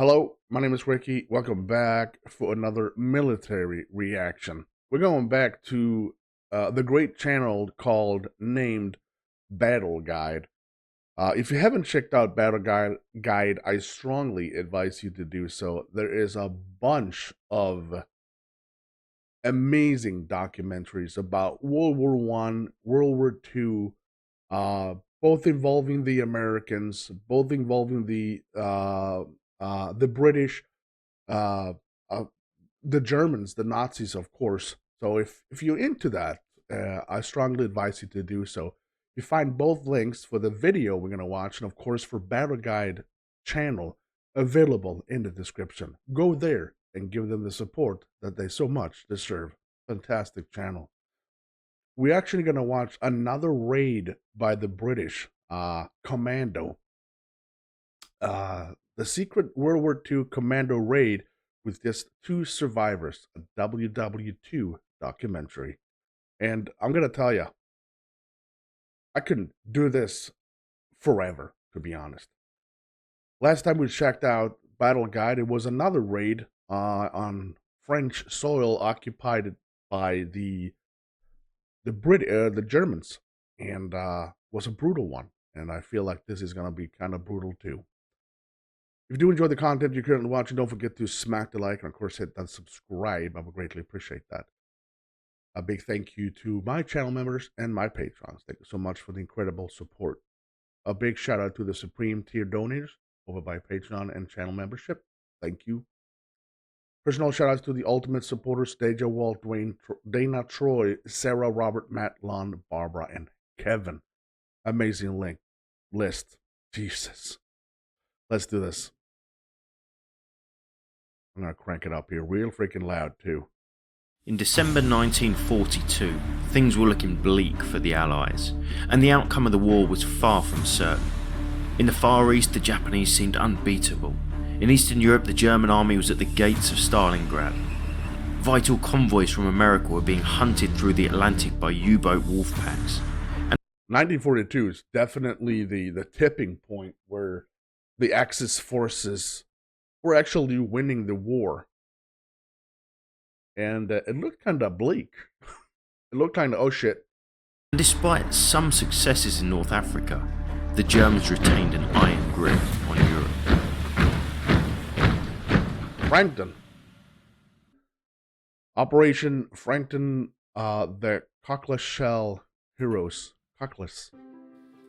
Hello, my name is Recky. Welcome back for another military reaction. We're going back to the great channel called named Battle Guide. If you haven't checked out Guide, I strongly advise you to do so. There is a bunch of amazing documentaries about World War One, World War Two, both involving the Americans, both involving the British, uh, uh, the Germans, the Nazis, of course. So if you're into that, I strongly advise you to do so. You find both links for the video we're gonna watch, and of course for Battle Guide channel available in the description. Go there and give them the support that they so much deserve. Fantastic channel. We're actually gonna watch another raid by the British, Commando, the secret World War II Commando raid with just two survivors, a WW2 documentary. And I'm going to tell you, I couldn't do this forever, to be honest. Last time we checked out Battle Guide, it was another raid on French soil occupied by the Germans, and was a brutal one. And I feel like this is going to be kind of brutal too. If you do enjoy the content you're currently watching, don't forget to smack the like and, of course, hit that subscribe. I would greatly appreciate that. A big thank you to my channel members and my patrons. Thank you so much for the incredible support. A big shout out to the Supreme Tier donors over by Patreon and channel membership. Thank you. Personal shout outs to the ultimate supporters: Deja Walt, Dwayne, Dana, Troy, Sarah, Robert, Matt, Lon, Barbara, and Kevin. Amazing list. Jesus. Let's do this. I'm going to crank it up here real freaking loud, too. In December 1942, things were looking bleak for the Allies, and the outcome of the war was far from certain. In the Far East, the Japanese seemed unbeatable. In Eastern Europe, the German army was at the gates of Stalingrad. Vital convoys from America were being hunted through the Atlantic by U-boat wolf packs. And 1942 is definitely the tipping point where the Axis forces were actually winning the war. And it looked kind of bleak. It looked kind of, oh shit. And despite some successes in North Africa, the Germans retained an iron grip on Europe. Frankton. Operation Frankton, the Cockless Shell Heroes. Cockless.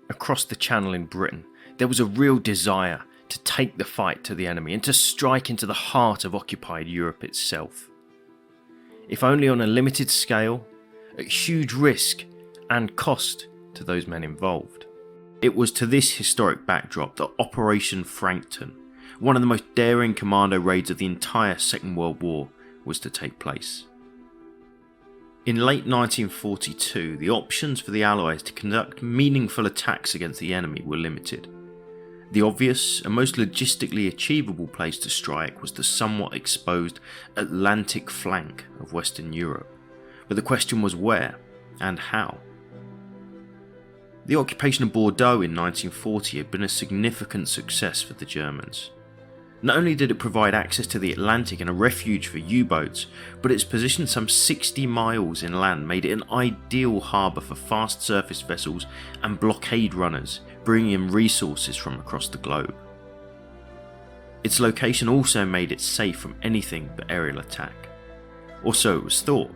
Across the Channel in Britain, there was a real desire to take the fight to the enemy and to strike into the heart of occupied Europe itself. If only on a limited scale, at huge risk and cost to those men involved. It was to this historic backdrop that Operation Frankton, one of the most daring commando raids of the entire Second World War, was to take place. In late 1942, the options for the Allies to conduct meaningful attacks against the enemy were limited. The obvious and most logistically achievable place to strike was the somewhat exposed Atlantic flank of Western Europe, but the question was where and how. The occupation of Bordeaux in 1940 had been a significant success for the Germans. Not only did it provide access to the Atlantic and a refuge for U-boats, but its position some 60 miles inland made it an ideal harbour for fast surface vessels and blockade runners, bringing in resources from across the globe. Its location also made it safe from anything but aerial attack. Or so it was thought.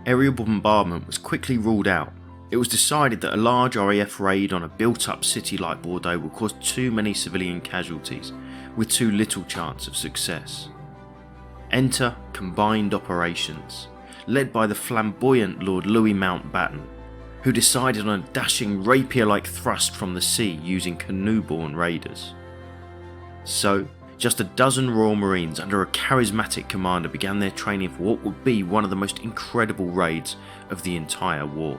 Aerial bombardment was quickly ruled out. It was decided that a large RAF raid on a built-up city like Bordeaux would cause too many civilian casualties, with too little chance of success. Enter Combined Operations, led by the flamboyant Lord Louis Mountbatten, who decided on a dashing rapier-like thrust from the sea using canoe-borne raiders. So, just a dozen Royal Marines under a charismatic commander began their training for what would be one of the most incredible raids of the entire war.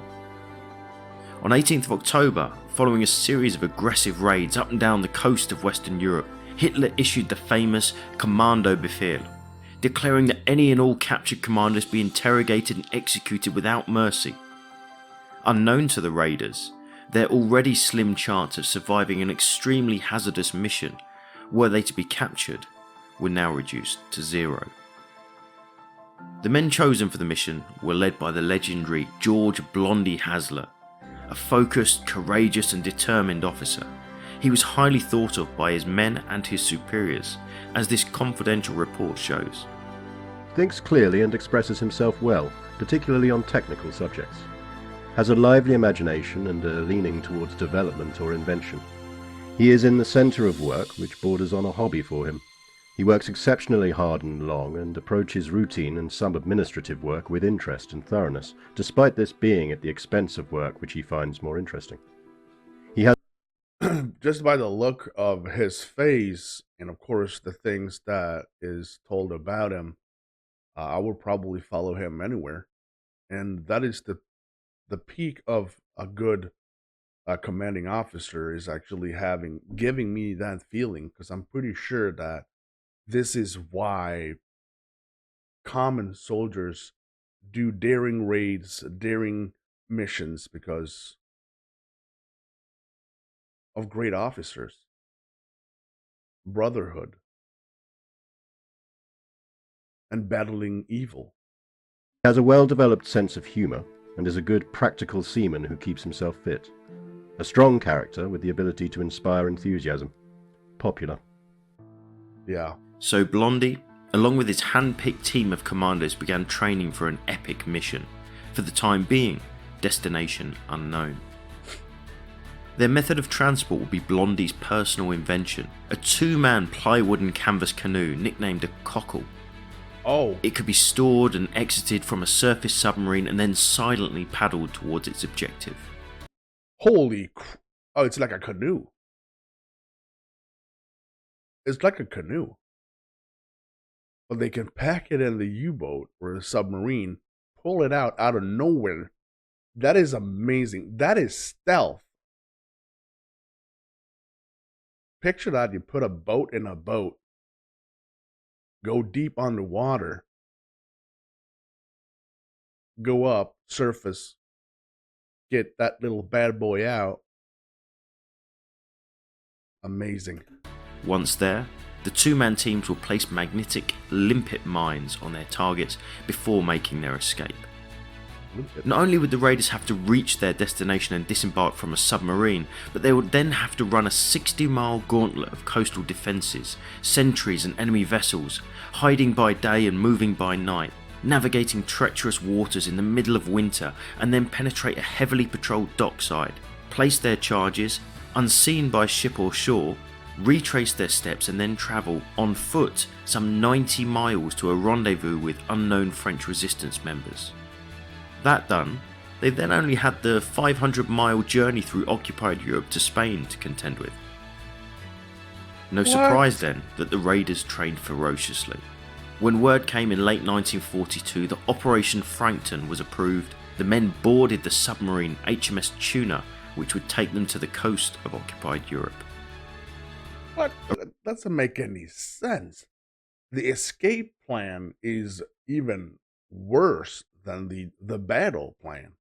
On 18th of October, following a series of aggressive raids up and down the coast of Western Europe, Hitler issued the famous Commando Befehl, declaring that any and all captured commandos be interrogated and executed without mercy. Unknown to the raiders, their already slim chance of surviving an extremely hazardous mission were they to be captured, were now reduced to 0. The men chosen for the mission were led by the legendary George Blondie Hasler, a focused, courageous and determined officer. He was highly thought of by his men and his superiors, as this confidential report shows. Thinks clearly and expresses himself well, particularly on technical subjects. Has a lively imagination and a leaning towards development or invention. He is in the centre of work, which borders on a hobby for him. He works exceptionally hard and long and approaches routine and some administrative work with interest and thoroughness, despite this being at the expense of work which he finds more interesting. He has Just by the look of his face, and of course the things that is told about him, I would probably follow him anywhere. And that is the peak of a good commanding officer, is actually giving me that feeling, because I'm pretty sure that this is why common soldiers do daring raids, daring missions, because of great officers, brotherhood, and battling evil. a well-developed sense of humour and is a good practical seaman who keeps himself fit. A strong character with the ability to inspire enthusiasm. Popular. Yeah. So Blondie, along with his hand-picked team of commandos, began training for an epic mission. For the time being, destination unknown. Their method of transport would be Blondie's personal invention, a 2-man plywood and canvas canoe nicknamed a cockle. Oh, It could be stored and exited from a surface submarine and then silently paddled towards its objective. oh, it's like a canoe. It's like a canoe. But they can pack it in the U-boat or the submarine, pull it out of nowhere. That is amazing. That is stealth. Picture that: you put a boat in a boat, go deep underwater, go up, surface, get that little bad boy out. Amazing. Once there, the 2-man teams will place magnetic limpet mines on their targets before making their escape. Not only would the raiders have to reach their destination and disembark from a submarine, but they would then have to run a 60-mile gauntlet of coastal defences, sentries and enemy vessels, hiding by day and moving by night, navigating treacherous waters in the middle of winter, and then penetrate a heavily patrolled dockside, place their charges, unseen by ship or shore, retrace their steps and then travel on foot some 90 miles to a rendezvous with unknown French resistance members. That done, they then only had the 500-mile journey through occupied Europe to Spain to contend with. No surprise then that the raiders trained ferociously. When word came in late 1942 that Operation Frankton was approved, the men boarded the submarine HMS Tuna, which would take them to the coast of occupied Europe. What? That doesn't make any sense. The escape plan is even worse than the battle plan.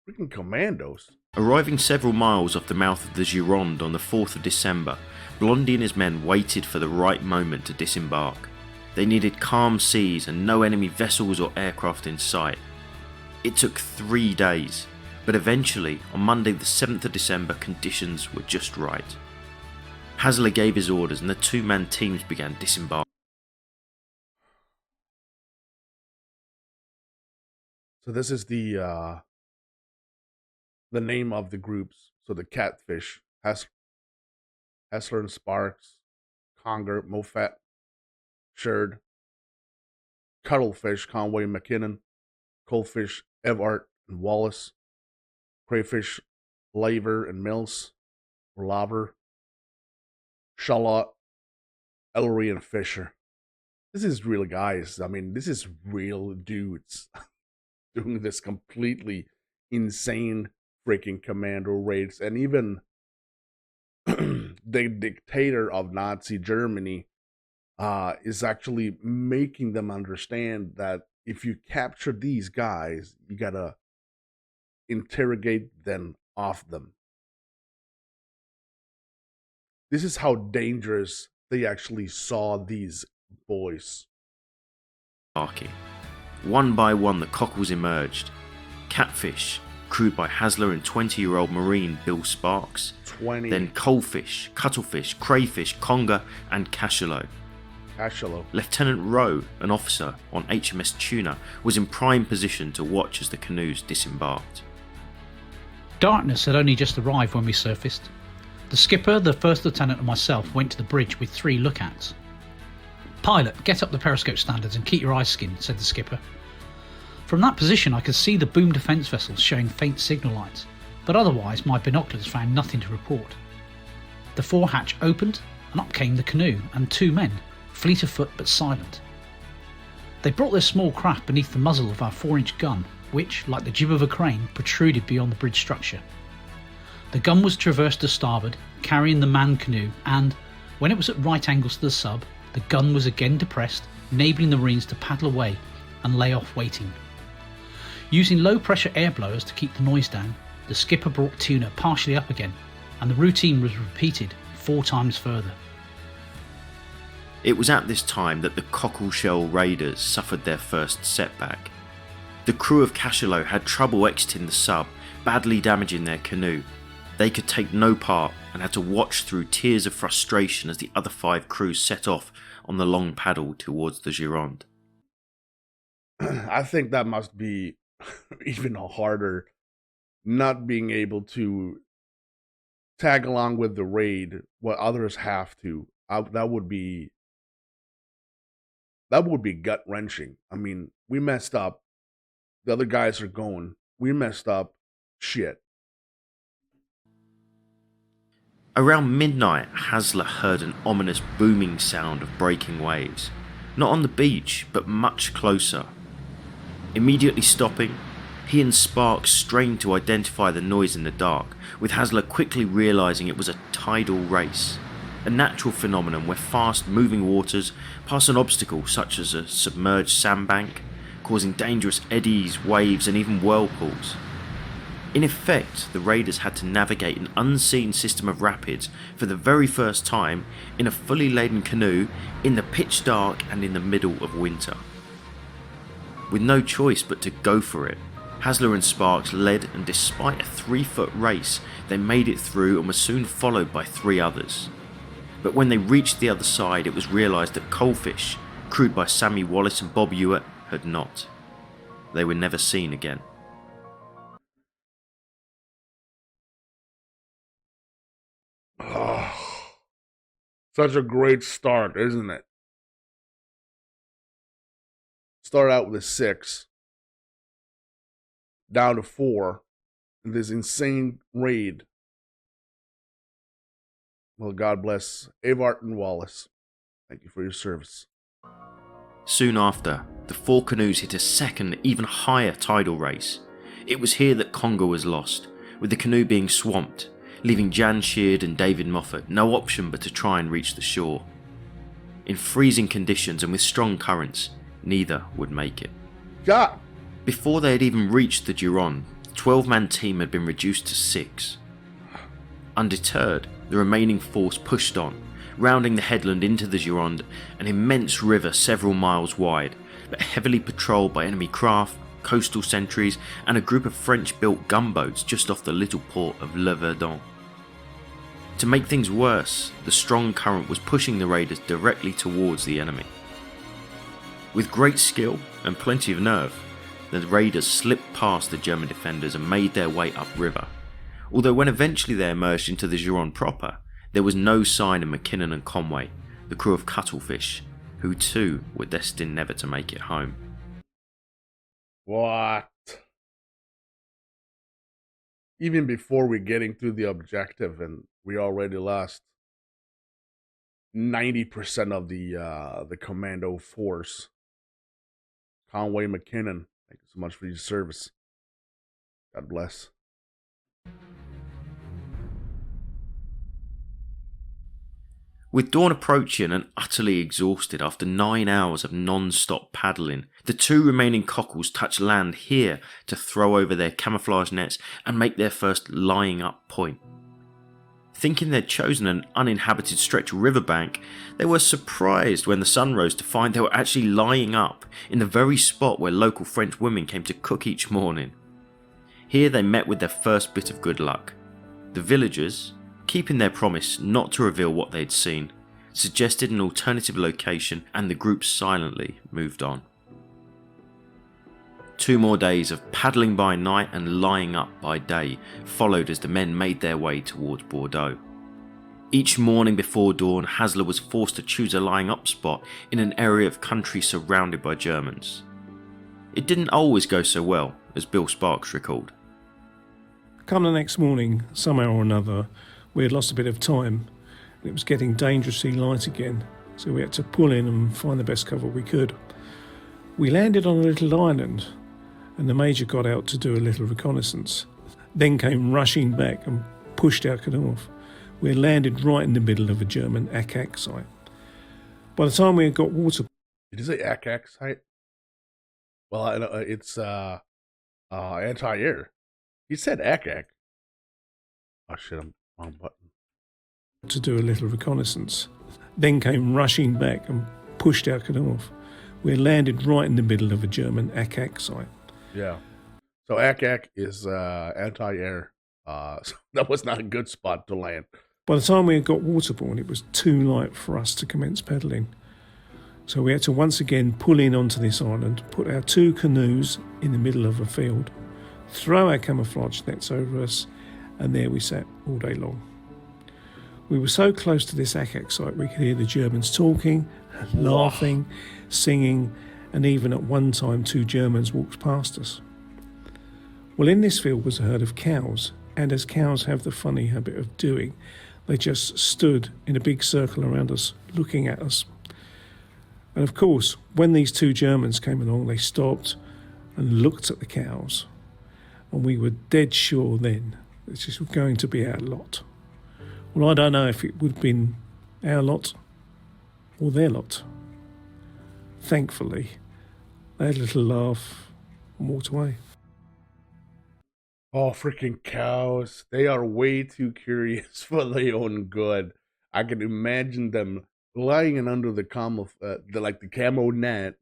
Freaking commandos. Arriving several miles off the mouth of the Gironde on the 4th of December, Blondie and his men waited for the right moment to disembark. They needed calm seas and no enemy vessels or aircraft in sight. It took 3 days, but eventually, on Monday the 7th of December, conditions were just right. Hasler gave his orders and the 2-man teams began disembarking. So this is the name of the groups. So the Catfish, Hessler and Sparks, Conger, Moffat, Sherd, Cuttlefish, Conway, McKinnon, Coldfish, Evart, and Wallace, Crayfish, Laver and Mills, or Laver, Charlotte, Ellery, and Fisher. This is real guys. I mean, this is real dudes doing this completely insane freaking commando raids. And even the dictator of Nazi Germany is actually making them understand that if you capture these guys, you gotta interrogate them off them. This is how dangerous they actually saw these boys. Barking. One by one, the cockles emerged. Catfish, crewed by Hasler and 20-year-old Marine Bill Sparks. 20. Then coalfish, cuttlefish, crayfish, conger, and cachalot. Lieutenant Rowe, an officer on HMS Tuna, was in prime position to watch as the canoes disembarked. Darkness had only just arrived when we surfaced. The skipper, the first lieutenant and myself went to the bridge with 3 lookouts. "Pilot, get up the periscope standards and keep your eyes skinned," said the skipper. From that position I could see the boom defence vessels showing faint signal lights, but otherwise my binoculars found nothing to report. The forehatch opened and up came the canoe and 2 men, fleet of foot but silent. They brought their small craft beneath the muzzle of our 4-inch gun, which, like the jib of a crane, protruded beyond the bridge structure. The gun was traversed to starboard, carrying the manned canoe, and, when it was at right angles to the sub, the gun was again depressed, enabling the Marines to paddle away and lay off waiting. Using low-pressure air blowers to keep the noise down, the skipper brought Tuna partially up again, and the routine was repeated 4 times further. It was at this time that the Cockleshell Raiders suffered their first setback. The crew of Cachalot had trouble exiting the sub, badly damaging their canoe. They could take no part and had to watch through tears of frustration as the other 5 crews set off on the long paddle towards the Gironde. I think that must be even harder, not being able to tag along with the raid what others have to. That would be gut wrenching. I mean, we messed up. The other guys are going. We messed up. Shit. Around midnight, Hasler heard an ominous booming sound of breaking waves. Not on the beach, but much closer. Immediately stopping, he and Sparks strained to identify the noise in the dark, with Hasler quickly realising it was a tidal race. A natural phenomenon where fast-moving waters pass an obstacle such as a submerged sandbank, causing dangerous eddies, waves and even whirlpools. In effect, the raiders had to navigate an unseen system of rapids for the very first time in a fully laden canoe in the pitch dark and in the middle of winter. With no choice but to go for it, Hasler and Sparks led, and despite a 3-foot race, they made it through and were soon followed by 3 others. But when they reached the other side, it was realised that Coalfish, crewed by Sammy Wallace and Bob Ewart, had not. They were never seen again. Oh, such a great start, isn't it? Start out with a 6, down to 4, in this insane raid. Well, God bless Avart and Wallace. Thank you for your service. Soon after, the 4 canoes hit a second, even higher tidal race. It was here that Congo was lost, with the canoe being swamped, leaving Jan Sheard and David Moffat no option but to try and reach the shore. In freezing conditions and with strong currents, neither would make it. God! Before they had even reached the Gironde, the 12-man team had been reduced to 6. Undeterred, the remaining force pushed on, rounding the headland into the Gironde, an immense river several miles wide, but heavily patrolled by enemy craft, coastal sentries, and a group of French-built gunboats just off the little port of Le Verdon. To make things worse, the strong current was pushing the raiders directly towards the enemy. With great skill and plenty of nerve, the raiders slipped past the German defenders and made their way upriver. Although when eventually they emerged into the Gironde proper, there was no sign of McKinnon and Conway, the crew of Cuttlefish, who too were destined never to make it home. What? Even before we're getting to the objective, and we already lost 90% of the commando force. Conway, McKinnon, thank you so much for your service. God bless. With dawn approaching and utterly exhausted after 9 hours of non-stop paddling, the 2 remaining cockles touch land here to throw over their camouflage nets and make their first lying up point. Thinking they'd chosen an uninhabited stretch of riverbank, they were surprised when the sun rose to find they were actually lying up in the very spot where local French women came to cook each morning. Here they met with their first bit of good luck. The villagers, keeping their promise not to reveal what they'd seen, suggested an alternative location and the group silently moved on. 2 more days of paddling by night and lying up by day followed as the men made their way towards Bordeaux. Each morning before dawn, Hasler was forced to choose a lying up spot in an area of country surrounded by Germans. It didn't always go so well, as Bill Sparks recalled. Come the next morning, somehow or another, we had lost a bit of time. It was getting dangerously light again, so we had to pull in and find the best cover we could. We landed on a little island, and the Major got out to do a little reconnaissance, then came rushing back and pushed our canoe off. We had landed right in the middle of a German ack site. By the time we had got water... Did you say ack site? Well, it's anti-air. He said ack. Oh shit, I'm wrong button. To do a little reconnaissance, then came rushing back and pushed our canoe off. We had landed right in the middle of a German ack site. Yeah. So ack is anti-air. So that was not a good spot to land. By the time we had got waterborne, it was too light for us to commence pedalling. So we had to once again pull in onto this island, put our 2 canoes in the middle of a field, throw our camouflage nets over us, and there we sat all day long. We were so close to this ack site we could hear the Germans talking, laughing, singing, and even at one time 2 Germans walked past us. Well, in this field was a herd of cows, and as cows have the funny habit of doing, they just stood in a big circle around us, looking at us. And of course, when these 2 Germans came along, they stopped and looked at the cows, and we were dead sure then that this was going to be our lot. Well, I don't know if it would have been our lot or their lot. Thankfully, they had a little laugh and walked away. Oh, freaking cows. They are way too curious for their own good. I can imagine them lying in under the camo net,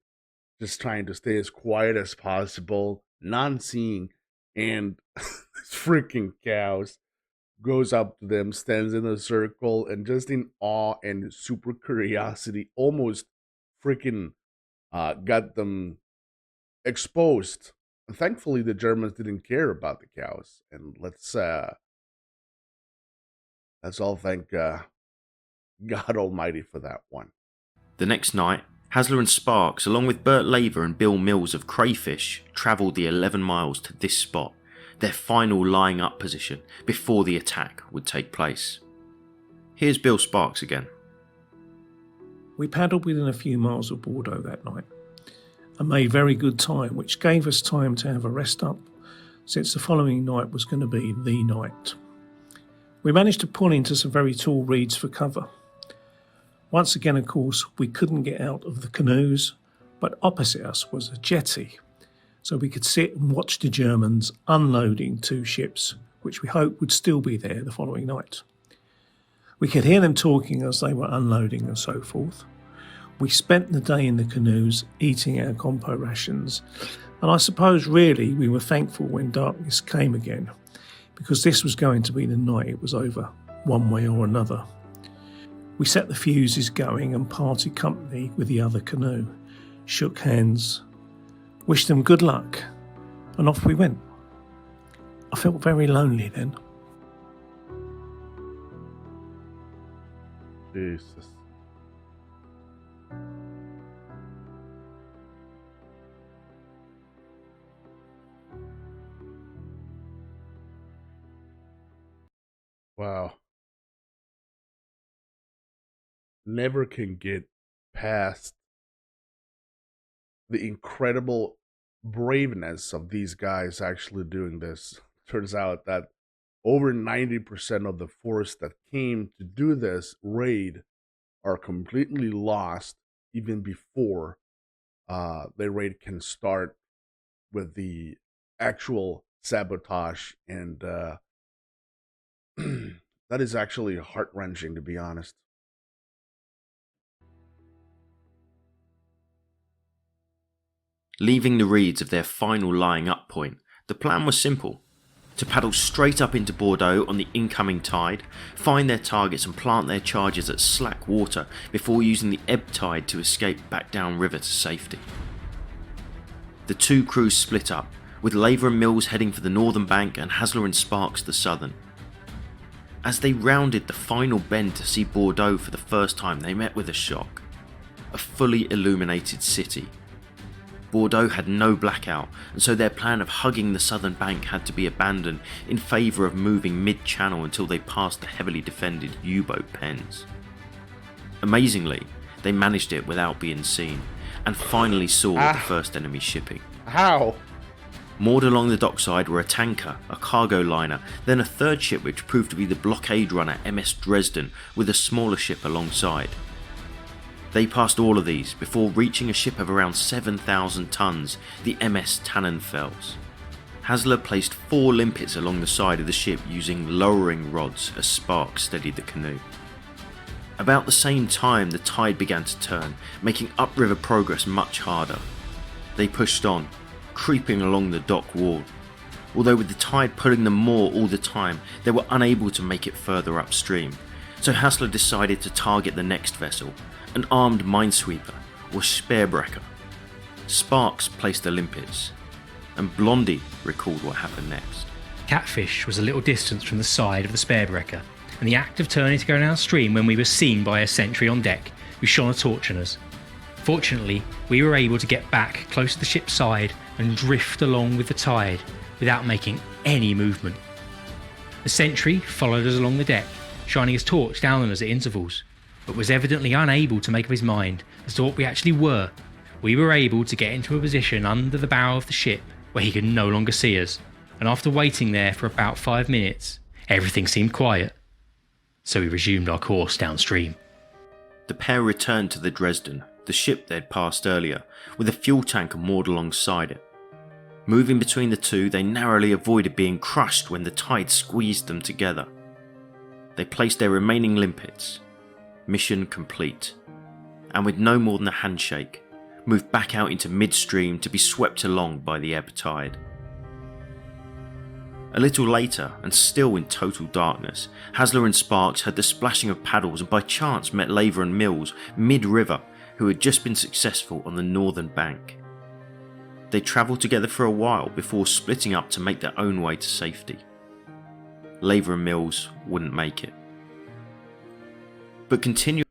just trying to stay as quiet as possible, non-seeing, and these freaking cows goes up to them, stands in a circle, and just in awe and super curiosity, almost freaking got them exposed. And thankfully, the Germans didn't care about the cows, and let's all thank God Almighty for that one. The next night, Hasler and Sparks, along with Bert Laver and Bill Mills of Crayfish, travelled the 11 miles to this spot, their final lying up position before the attack would take place. Here's Bill Sparks again. We paddled within a few miles of Bordeaux that night and made very good time, which gave us time to have a rest up, since the following night was going to be the night. We managed to pull into some very tall reeds for cover. Once again, of course, we couldn't get out of the canoes, but opposite us was a jetty, so we could sit and watch the Germans unloading 2 ships, which we hoped would still be there the following night. We could hear them talking as they were unloading and so forth. We spent the day in the canoes eating our compo rations, and I suppose really we were thankful when darkness came again, because this was going to be the night it was over, one way or another. We set the fuses going and parted company with the other canoe, shook hands, wished them good luck, and off we went. I felt very lonely then. Jesus. Wow. Never can get past the incredible braveness of these guys actually doing this. Turns out that over 90% of the force that came to do this raid are completely lost even before the raid can start with the actual sabotage, and that is actually heart-wrenching, to be honest. Leaving the reeds of their final lying up point, the plan was simple: to paddle straight up into Bordeaux on the incoming tide, find their targets and plant their charges at slack water before using the ebb tide to escape back downriver to safety. The two crews split up, with Laver and Mills heading for the northern bank and Hasler and Sparks the southern. As they rounded the final bend to see Bordeaux for the first time, they met with a shock. A fully illuminated city. Bordeaux had no blackout, and so their plan of hugging the southern bank had to be abandoned in favour of moving mid-channel until they passed the heavily defended U-boat pens. Amazingly, they managed it without being seen, and finally saw the first enemy shipping. How? Moored along the dockside were a tanker, a cargo liner, then a third ship which proved to be the blockade runner MS Dresden with a smaller ship alongside. They passed all of these before reaching a ship of around 7,000 tons, the MS Tannenfels. Hasler placed 4 limpets along the side of the ship using lowering rods as Sparks steadied the canoe. About the same time the tide began to turn, making upriver progress much harder. They pushed on, creeping along the dock wall. Although with the tide pulling them more all the time, they were unable to make it further upstream, so Hasler decided to target the next vessel, an armed minesweeper, or Speerbrecher. Sparks placed the limpets, and Blondie recalled what happened next. Catfish was a little distance from the side of the Speerbrecher, and the act of turning to go downstream when we were seen by a sentry on deck who shone a torch on us. Fortunately, we were able to get back close to the ship's side and drift along with the tide without making any movement. The sentry followed us along the deck, shining his torch down on us at intervals, but was evidently unable to make up his mind as to what we actually were. We were able to get into a position under the bow of the ship where he could no longer see us, and after waiting there for about 5 minutes, everything seemed quiet. So we resumed our course downstream. The pair returned to the Dresden, the ship they'd passed earlier, with a fuel tanker moored alongside it. Moving between the two, they narrowly avoided being crushed when the tide squeezed them together. They placed their remaining limpets. Mission complete. And with no more than a handshake, moved back out into midstream to be swept along by the ebb tide. A little later, and still in total darkness, Hasler and Sparks heard the splashing of paddles and by chance met Laver and Mills mid-river, who had just been successful on the northern bank. They travelled together for a while before splitting up to make their own way to safety. Laver and Mills wouldn't make it. But continue.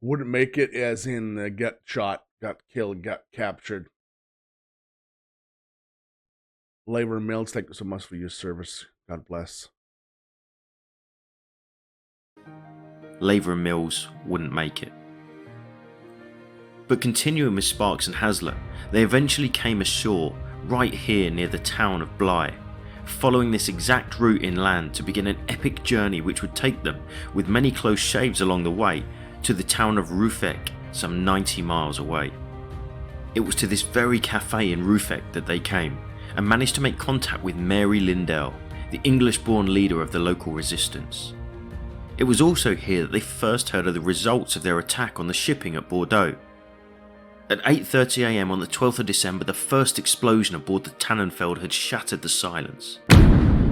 Wouldn't make it as in get shot, got killed, got captured. Laver and Mills, thank you so much for your service. God bless. Laver and Mills wouldn't make it. But continuing with Sparks and Hasler, they eventually came ashore right here near the town of Bly, following this exact route inland to begin an epic journey which would take them, with many close shaves along the way, to the town of Ruffec, some 90 miles away. It was to this very cafe in Ruffec that they came, and managed to make contact with Mary Lindell, the English-born leader of the local resistance. It was also here that they first heard of the results of their attack on the shipping at Bordeaux. At 8:30 AM on the 12th of December, the first explosion aboard the Tannenfeld had shattered the silence.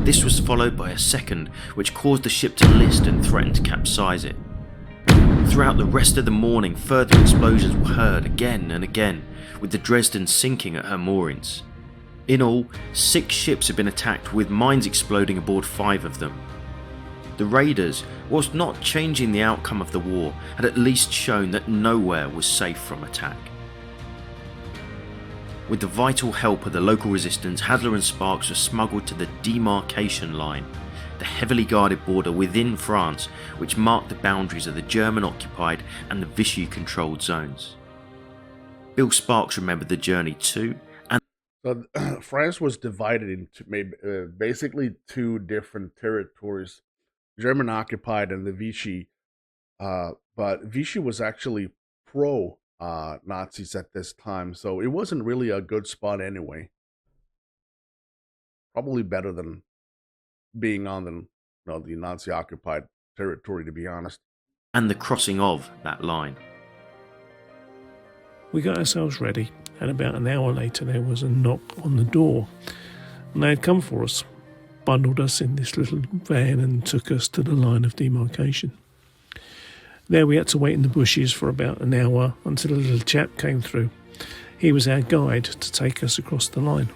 This was followed by a second, which caused the ship to list and threatened to capsize it. Throughout the rest of the morning, further explosions were heard again and again, with the Dresden sinking at her moorings. In all, 6 ships had been attacked, with mines exploding aboard 5 of them. The raiders, whilst not changing the outcome of the war, had at least shown that nowhere was safe from attack. With the vital help of the local resistance, Hasler and Sparks were smuggled to the demarcation line, the heavily guarded border within France which marked the boundaries of the German-occupied and the Vichy-controlled zones. Bill Sparks remembered the journey too, and So France was divided into maybe basically two different territories: German occupied and the Vichy. But Vichy was actually pro Nazis at this time, so it wasn't really a good spot anyway. Probably better than being on the Nazi occupied territory, to be honest. and the crossing of that line. We got ourselves ready, and about an hour later there was a knock on the door, and they had come for us, bundled us in this little van and took us to the line of demarcation. There we had to wait in the bushes for about an hour until a little chap came through. He was our guide to take us across the line.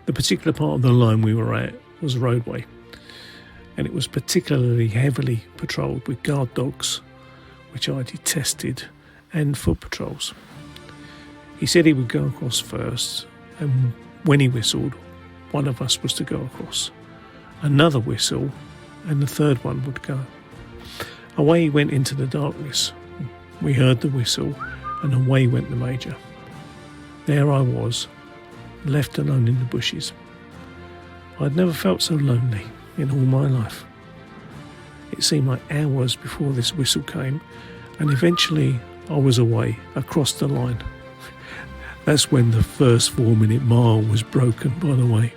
The particular part of the line we were at was a roadway, and it was particularly heavily patrolled with guard dogs, which I detested, and foot patrols. He said he would go across first, and when he whistled, one of us was to go across. Another whistle, and the third one would go. Away he went into the darkness. We heard the whistle, and away went the Major. There I was, left alone in the bushes. I'd never felt so lonely in all my life. It seemed like hours before this whistle came, and eventually I was away across the line. That's when the first 4-minute mile was broken, by the way.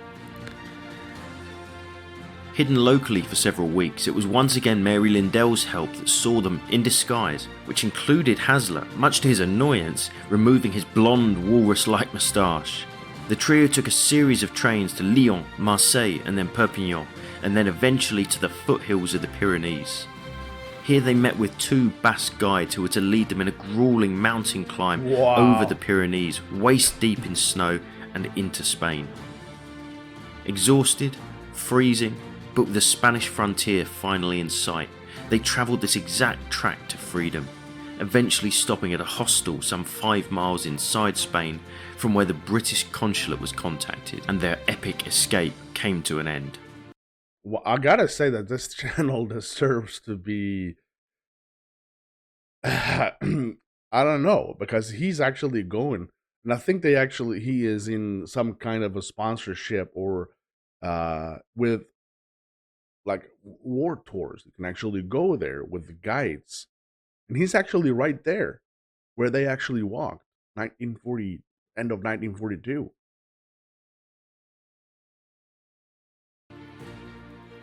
Hidden locally for several weeks, it was once again Mary Lindell's help that saw them in disguise, which included Hasler, much to his annoyance, removing his blonde walrus-like moustache. The trio took a series of trains to Lyon, Marseille and then Perpignan, and then eventually to the foothills of the Pyrenees. Here they met with two Basque guides who were to lead them in a grueling mountain climb over the Pyrenees, waist deep in snow and into Spain. Exhausted, freezing, but with the Spanish frontier finally in sight, they travelled this exact track to freedom, eventually stopping at a hostel some 5 miles inside Spain from where the British consulate was contacted, and their epic escape came to an end. Well, I gotta say that this channel deserves to be. I don't know, because he's actually going, and I think he is in some kind of a sponsorship or with like war tours. You can actually go there with the guides, and he's actually right there where they actually walked, 1940, end of 1942.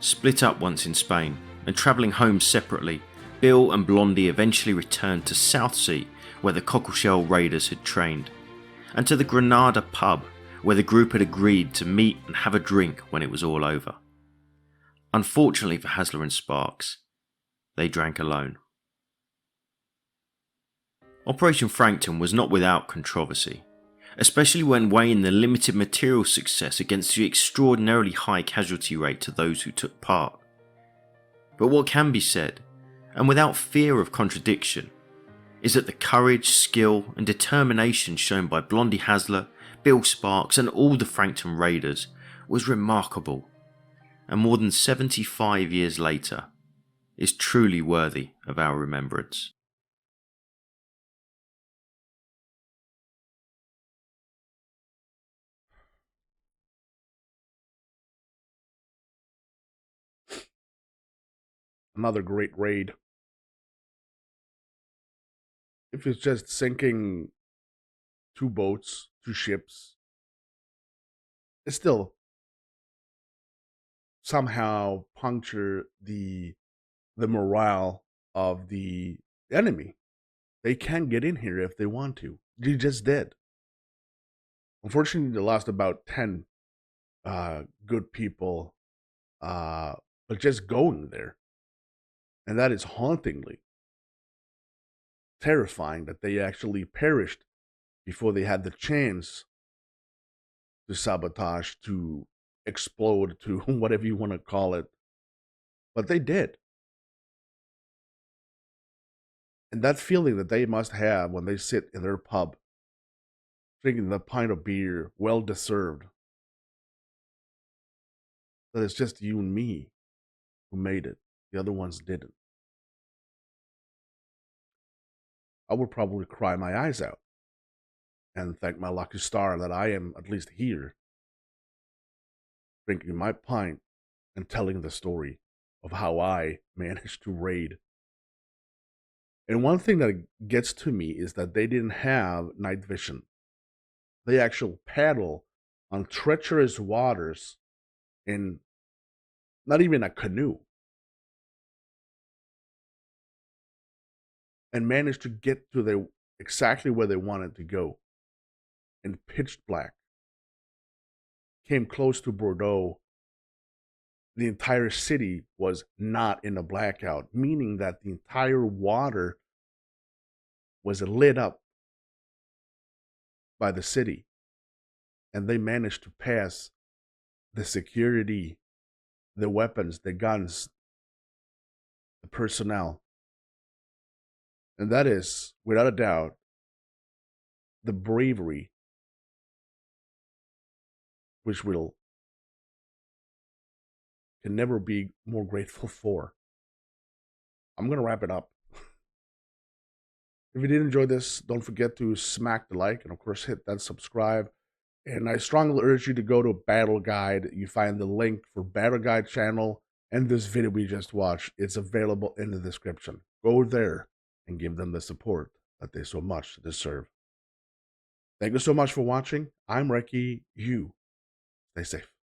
Split up once in Spain and travelling home separately, Bill and Blondie eventually returned to Southsea, where the Cockleshell Raiders had trained, and to the Granada pub, where the group had agreed to meet and have a drink when it was all over. Unfortunately for Hasler and Sparks, they drank alone. Operation Frankton was not without controversy, especially when weighing the limited material success against the extraordinarily high casualty rate to those who took part. But what can be said, and without fear of contradiction, is that the courage, skill and determination shown by Blondie Hasler, Bill Sparks and all the Frankton Raiders was remarkable, and more than 75 years later is truly worthy of our remembrance. Another great raid. If it's just sinking 2 boats, 2 ships, it still somehow puncture the morale of the enemy. They can get in here if they want to. They just did. Unfortunately, they lost about 10 good people, but just going there. And that is hauntingly terrifying that they actually perished before they had the chance to sabotage, to explode, to whatever you want to call it. But they did. And that feeling that they must have when they sit in their pub, drinking the pint of beer, well deserved, that it's just you and me who made it. The other ones didn't. I would probably cry my eyes out. and thank my lucky star that I am at least here, drinking my pint and telling the story of how I managed to raid. And one thing that gets to me is that they didn't have night vision. They actually paddle on treacherous waters in not even a canoe, and managed to get to their exactly where they wanted to go in pitch black. Came close to Bordeaux. The entire city was not in a blackout, meaning that the entire water was lit up by the city, and they managed to pass the security, the weapons, the guns, the personnel. And that is, without a doubt, the bravery which we'll can never be more grateful for. I'm going to wrap it up. If you did enjoy this, don't forget to smack the like and, of course, hit that subscribe. And I strongly urge you to go to Battle Guide. You find the link for Battle Guide channel and this video we just watched. It's available in the description. Go there and give them the support that they so much deserve. Thank you so much for watching. I'm Recky. You stay safe.